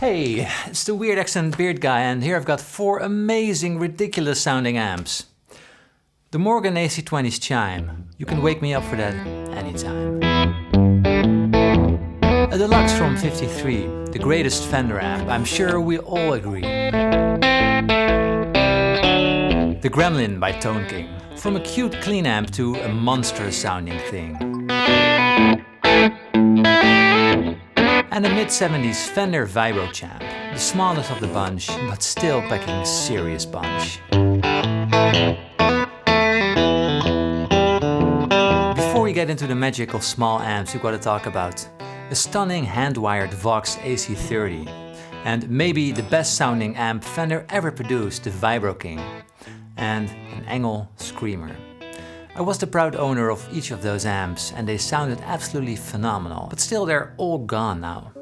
Hey, it's the Weird Accent Beard Guy, and here I've got 4 amazing, ridiculous sounding amps. The Morgan AC20's Chime. You can wake me up for that anytime. A Deluxe from '53, the greatest Fender amp, I'm sure we all agree. The Gremlin by Tone King. From a cute clean amp to a monstrous sounding thing. And a mid-70s Fender Vibro champ, the smallest of the bunch, but still packing serious punch. Before we get into the magic of small amps, we've got to talk about a stunning hand-wired Vox AC30, and maybe the best sounding amp Fender ever produced, the Vibro King, and an Engel Screamer. I was the proud owner of each of those amps and they sounded absolutely phenomenal, but still they're all gone now.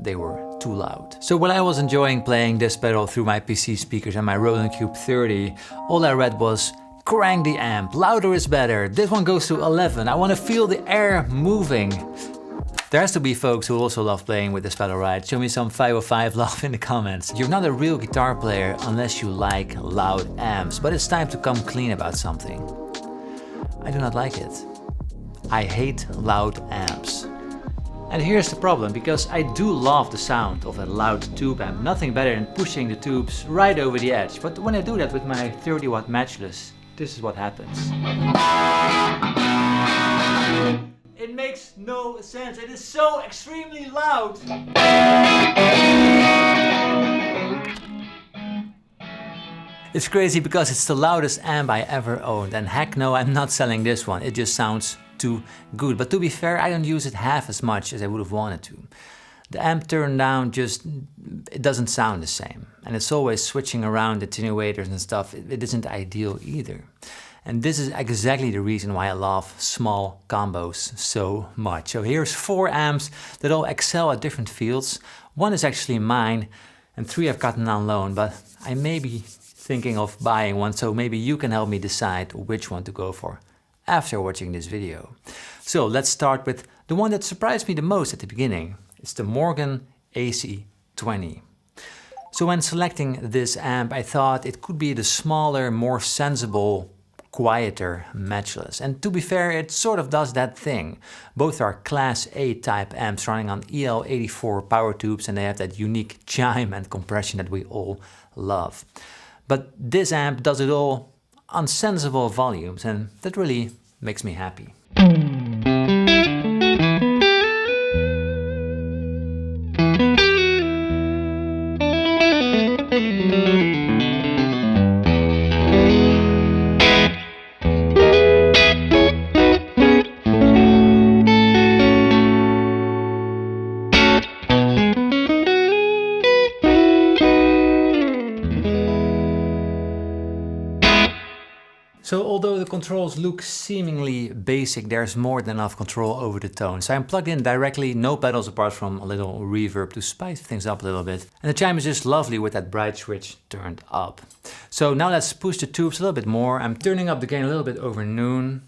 They were too loud. So while I was enjoying playing this pedal through my PC speakers and my Roland Cube 30, all I read was, crank the amp, louder is better, this one goes to 11, I want to feel the air moving. There has to be folks who also love playing with this pedal, right? Show me some 505 love in the comments. You're not a real guitar player unless you like loud amps, but it's time to come clean about something. I do not like it. I hate loud amps. And here's the problem, because I do love the sound of a loud tube amp. Nothing better than pushing the tubes right over the edge. But when I do that with my 30 watt matchless, this is what happens. It makes no sense. It is so extremely loud. It's crazy because it's the loudest amp I ever owned, and heck no, I'm not selling this one. It just sounds too good. But to be fair, I don't use it half as much as I would have wanted to. The amp turned down it doesn't sound the same. And it's always switching around attenuators and stuff. It isn't ideal either. And this is exactly the reason why I love small combos so much. So here's 4 amps that all excel at different fields. 1 is actually mine and 3 I've gotten on loan, but I may be thinking of buying one, so maybe you can help me decide which one to go for after watching this video. So let's start with the one that surprised me the most at the beginning. It's the Morgan AC20. So when selecting this amp, I thought it could be the smaller, more sensible, quieter matchless. And to be fair, it sort of does that thing. Both are Class A type amps running on EL84 power tubes, and they have that unique chime and compression that we all love. But this amp does it all on sensible volumes, and that really makes me happy. So although the controls look seemingly basic, there's more than enough control over the tone. So I'm plugged in directly, no pedals apart from a little reverb to spice things up a little bit. And the chime is just lovely with that bright switch turned up. So now let's push the tubes a little bit more. I'm turning up the gain a little bit over noon,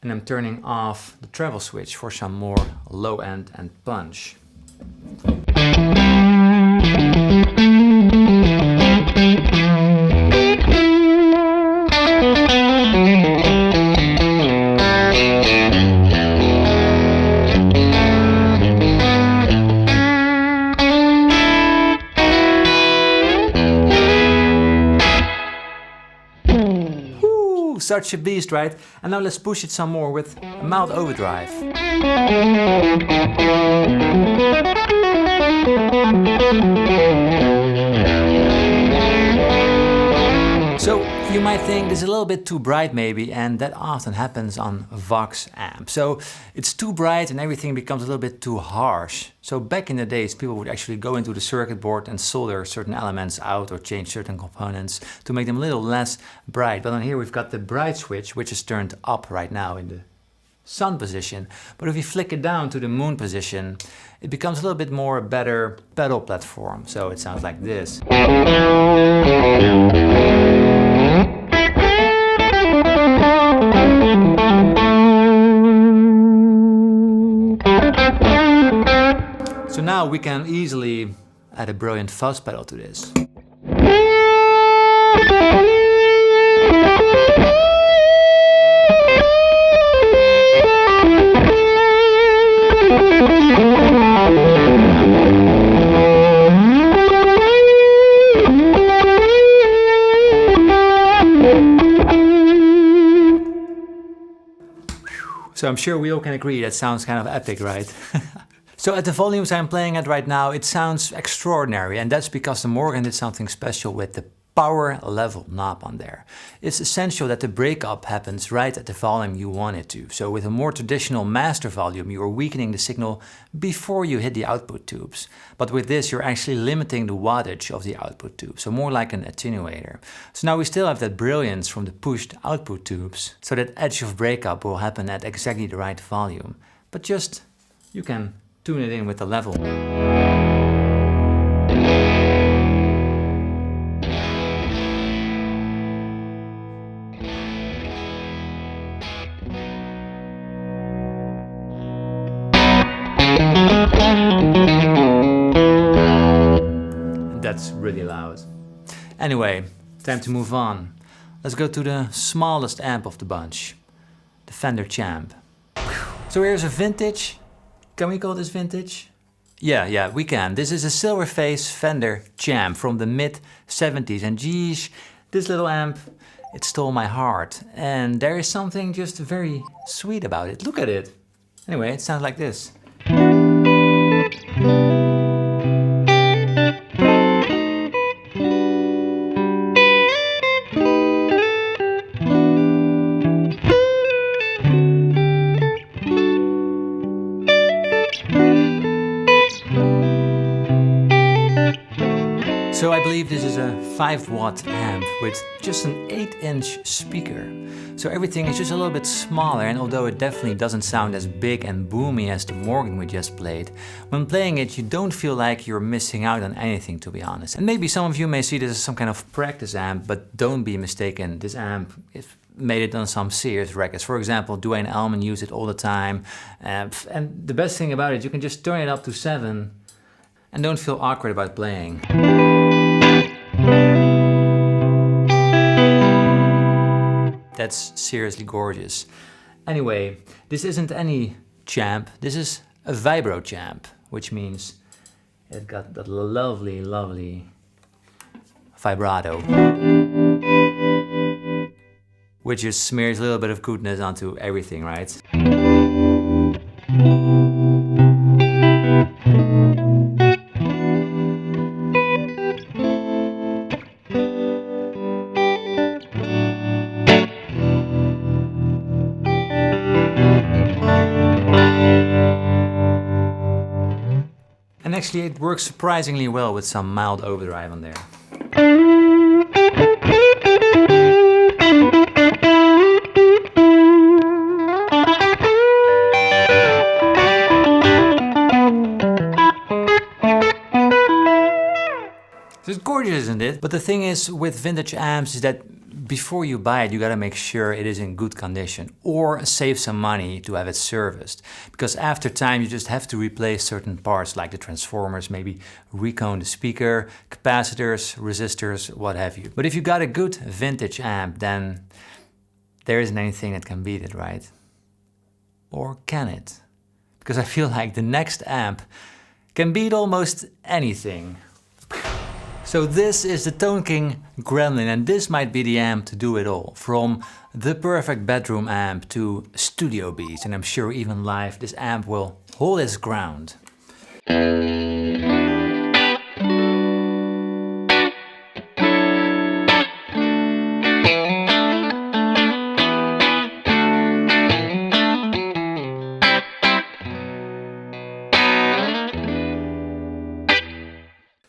and I'm turning off the treble switch for some more low end and punch. Such a beast, right? And now let's push it some more with a mild overdrive. So you might think this is a little bit too bright maybe, and that often happens on Vox amps. So it's too bright and everything becomes a little bit too harsh. So back in the days, people would actually go into the circuit board and solder certain elements out or change certain components to make them a little less bright. But on here we've got the bright switch, which is turned up right now in the sun position. But if you flick it down to the moon position, it becomes a little bit more a better pedal platform. So it sounds like this. So now we can easily add a brilliant fuzz pedal to this. So I'm sure we all can agree that sounds kind of epic, right? So at the volumes I'm playing at right now, it sounds extraordinary, and that's because the Morgan did something special with the power level knob on there. It's essential that the breakup happens right at the volume you want it to. So with a more traditional master volume, you are weakening the signal before you hit the output tubes. But with this, you're actually limiting the wattage of the output tube, so more like an attenuator. So now we still have that brilliance from the pushed output tubes, so that edge of breakup will happen at exactly the right volume. But just, you can tune it in with the level. That's really loud. Anyway, time to move on. Let's go to the smallest amp of the bunch, the Fender Champ. So here's a vintage. Can we call this vintage? Yeah, we can. This is a silver face Fender Champ from the mid-70s, and geez, this little amp, it stole my heart. And there is something just very sweet about it. Look at it. Anyway, it sounds like this. So I believe this is a 5-watt amp with just an 8-inch speaker. So everything is just a little bit smaller, and although it definitely doesn't sound as big and boomy as the Morgan we just played, when playing it you don't feel like you're missing out on anything, to be honest. And maybe some of you may see this as some kind of practice amp, but don't be mistaken, this amp is made it on some serious records. For example, Duane Allman used it all the time. And the best thing about it, you can just turn it up to 7 and don't feel awkward about playing. That's seriously gorgeous. Anyway, this isn't any champ, this is a Vibro champ, which means it got that lovely, lovely vibrato, which just smears a little bit of goodness onto everything, right? And actually it works surprisingly well with some mild overdrive on there. So it's gorgeous, isn't it? But the thing is with vintage amps is that before you buy it, you gotta make sure it is in good condition or save some money to have it serviced. Because after time, you just have to replace certain parts like the transformers, maybe recone the speaker, capacitors, resistors, what have you. But if you got a good vintage amp, then there isn't anything that can beat it, right? Or can it? Because I feel like the next amp can beat almost anything. So this is the Tone King Gremlin, and this might be the amp to do it all. From the perfect bedroom amp to studio beats, and I'm sure even live this amp will hold its ground.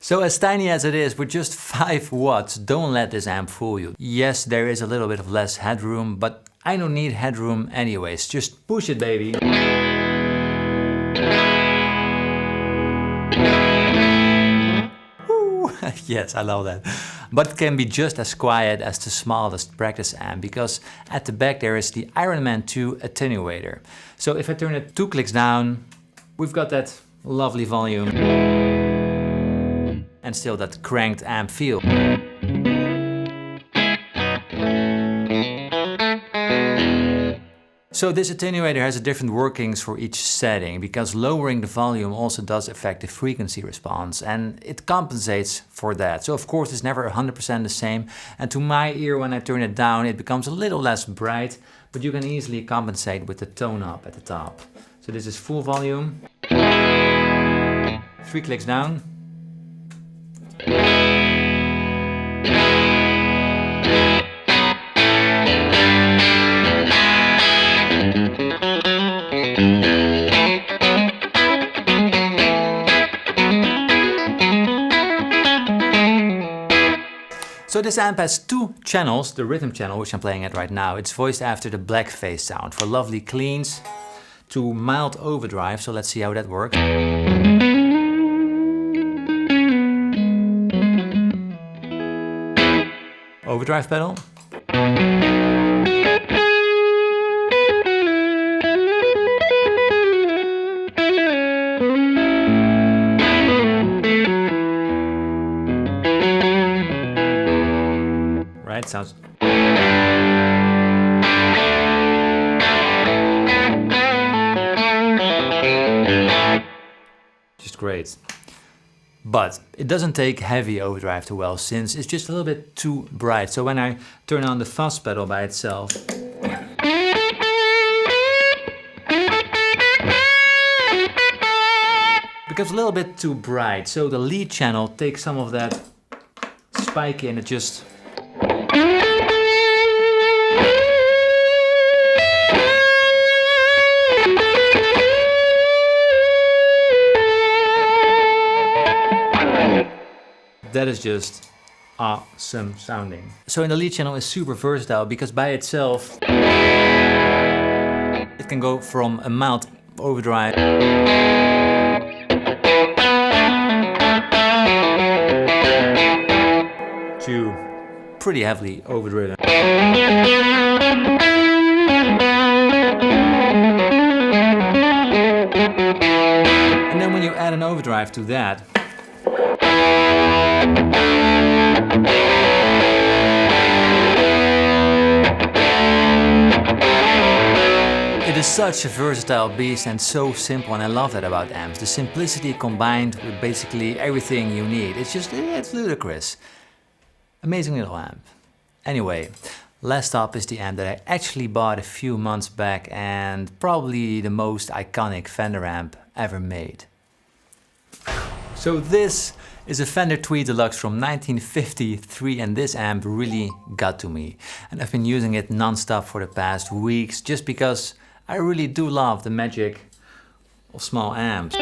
So as tiny as it is, with just 5 watts, don't let this amp fool you. Yes, there is a little bit of less headroom, but I don't need headroom anyways. Just push it, baby. Woo. Yes, I love that. But it can be just as quiet as the smallest practice amp, because at the back there is the Iron Man 2 attenuator. So if I turn it 2 clicks down, we've got that lovely volume. and still that cranked amp feel. So this attenuator has a different workings for each setting, because lowering the volume also does affect the frequency response, and it compensates for that. So of course it's never 100% the same, and to my ear when I turn it down it becomes a little less bright, but you can easily compensate with the tone up at the top. So this is full volume, 3 clicks down. So this amp has 2 channels, the rhythm channel, which I'm playing at right now. It's voiced after the black phase sound for lovely cleans to mild overdrive. So let's see how that works. Overdrive pedal. Right, sounds. Just great. But it doesn't take heavy overdrive too well, since it's just a little bit too bright. So when I turn on the fuzz pedal by itself, it becomes a little bit too bright. So the lead channel takes some of that spike in, it just that is just awesome sounding. So in the lead channel is super versatile, because by itself it can go from a mild overdrive to pretty heavily overdriven. And then when you add an overdrive to that, it is such a versatile beast and so simple, and I love that about amps. The simplicity combined with basically everything you need. It's ludicrous. Amazing little amp. Anyway, last up is the amp that I actually bought a few months back, and probably the most iconic Fender amp ever made. So this is a Fender Deluxe from 1953, and this amp really got to me. And I've been using it non-stop for the past weeks, just because I really do love the magic of small amps.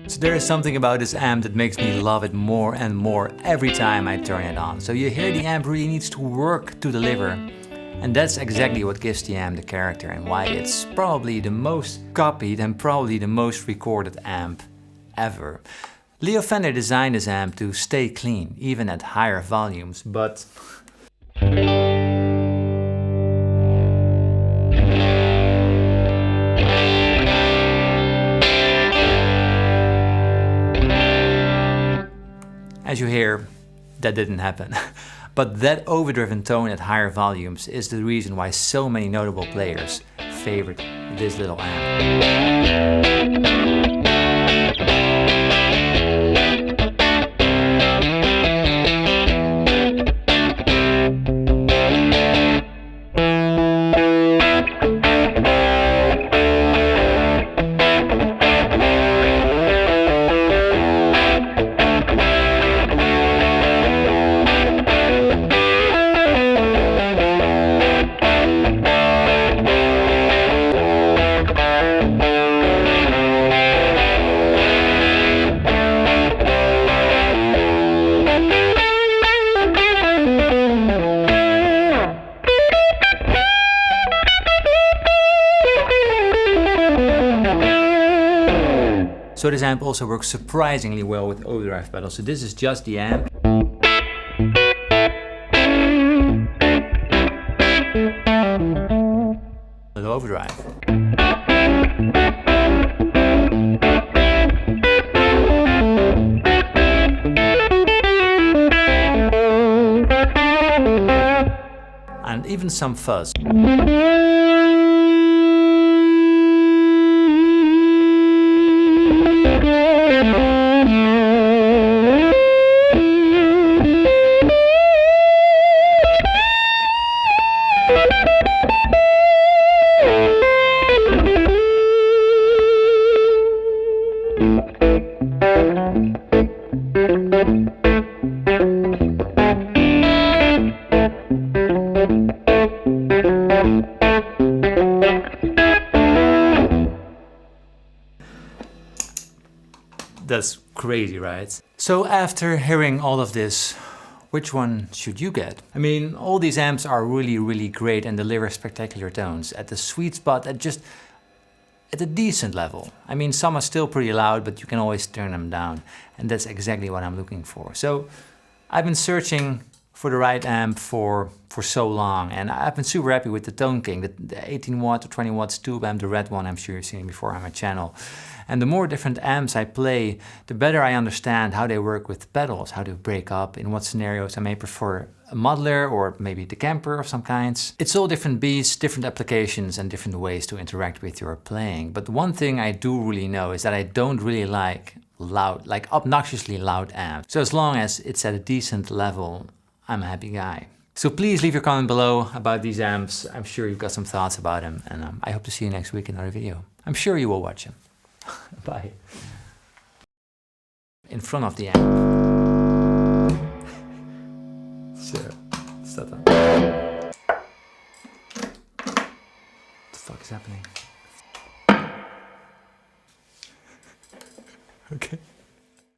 So there is something about this amp that makes me love it more and more every time I turn it on. So you hear the amp really needs to work to deliver. And that's exactly what gives the amp the character, and why it's probably the most copied and probably the most recorded amp ever. Leo Fender designed this amp to stay clean, even at higher volumes, but as you hear, that didn't happen. But that overdriven tone at higher volumes is the reason why so many notable players favored this little amp. this amp also works surprisingly well with overdrive pedals. So this is just the amp. With overdrive. And even some fuzz. That's crazy, right? So after hearing all of this, which one should you get? I mean, all these amps are really great and deliver spectacular tones at the sweet spot, at a decent level. I mean, some are still pretty loud, but you can always turn them down. And that's exactly what I'm looking for. So I've been searching for the right amp for so long, and I've been super happy with the Tone King, the 18 watt or 20 watts tube amp, the red one. I'm sure you've seen it before on my channel. And the more different amps I play, the better I understand how they work with pedals, how to break up, in what scenarios I may prefer a muddler or maybe the camper of some kinds. It's all different beats, different applications and different ways to interact with your playing. But one thing I do really know is that I don't really like loud, like obnoxiously loud amps. So as long as it's at a decent level, I'm a happy guy. So please leave your comment below about these amps. I'm sure you've got some thoughts about them, and I hope to see you next week in another video. I'm sure you will watch them. Bye. In front of the amp. So, stop that. What the fuck is happening? Okay.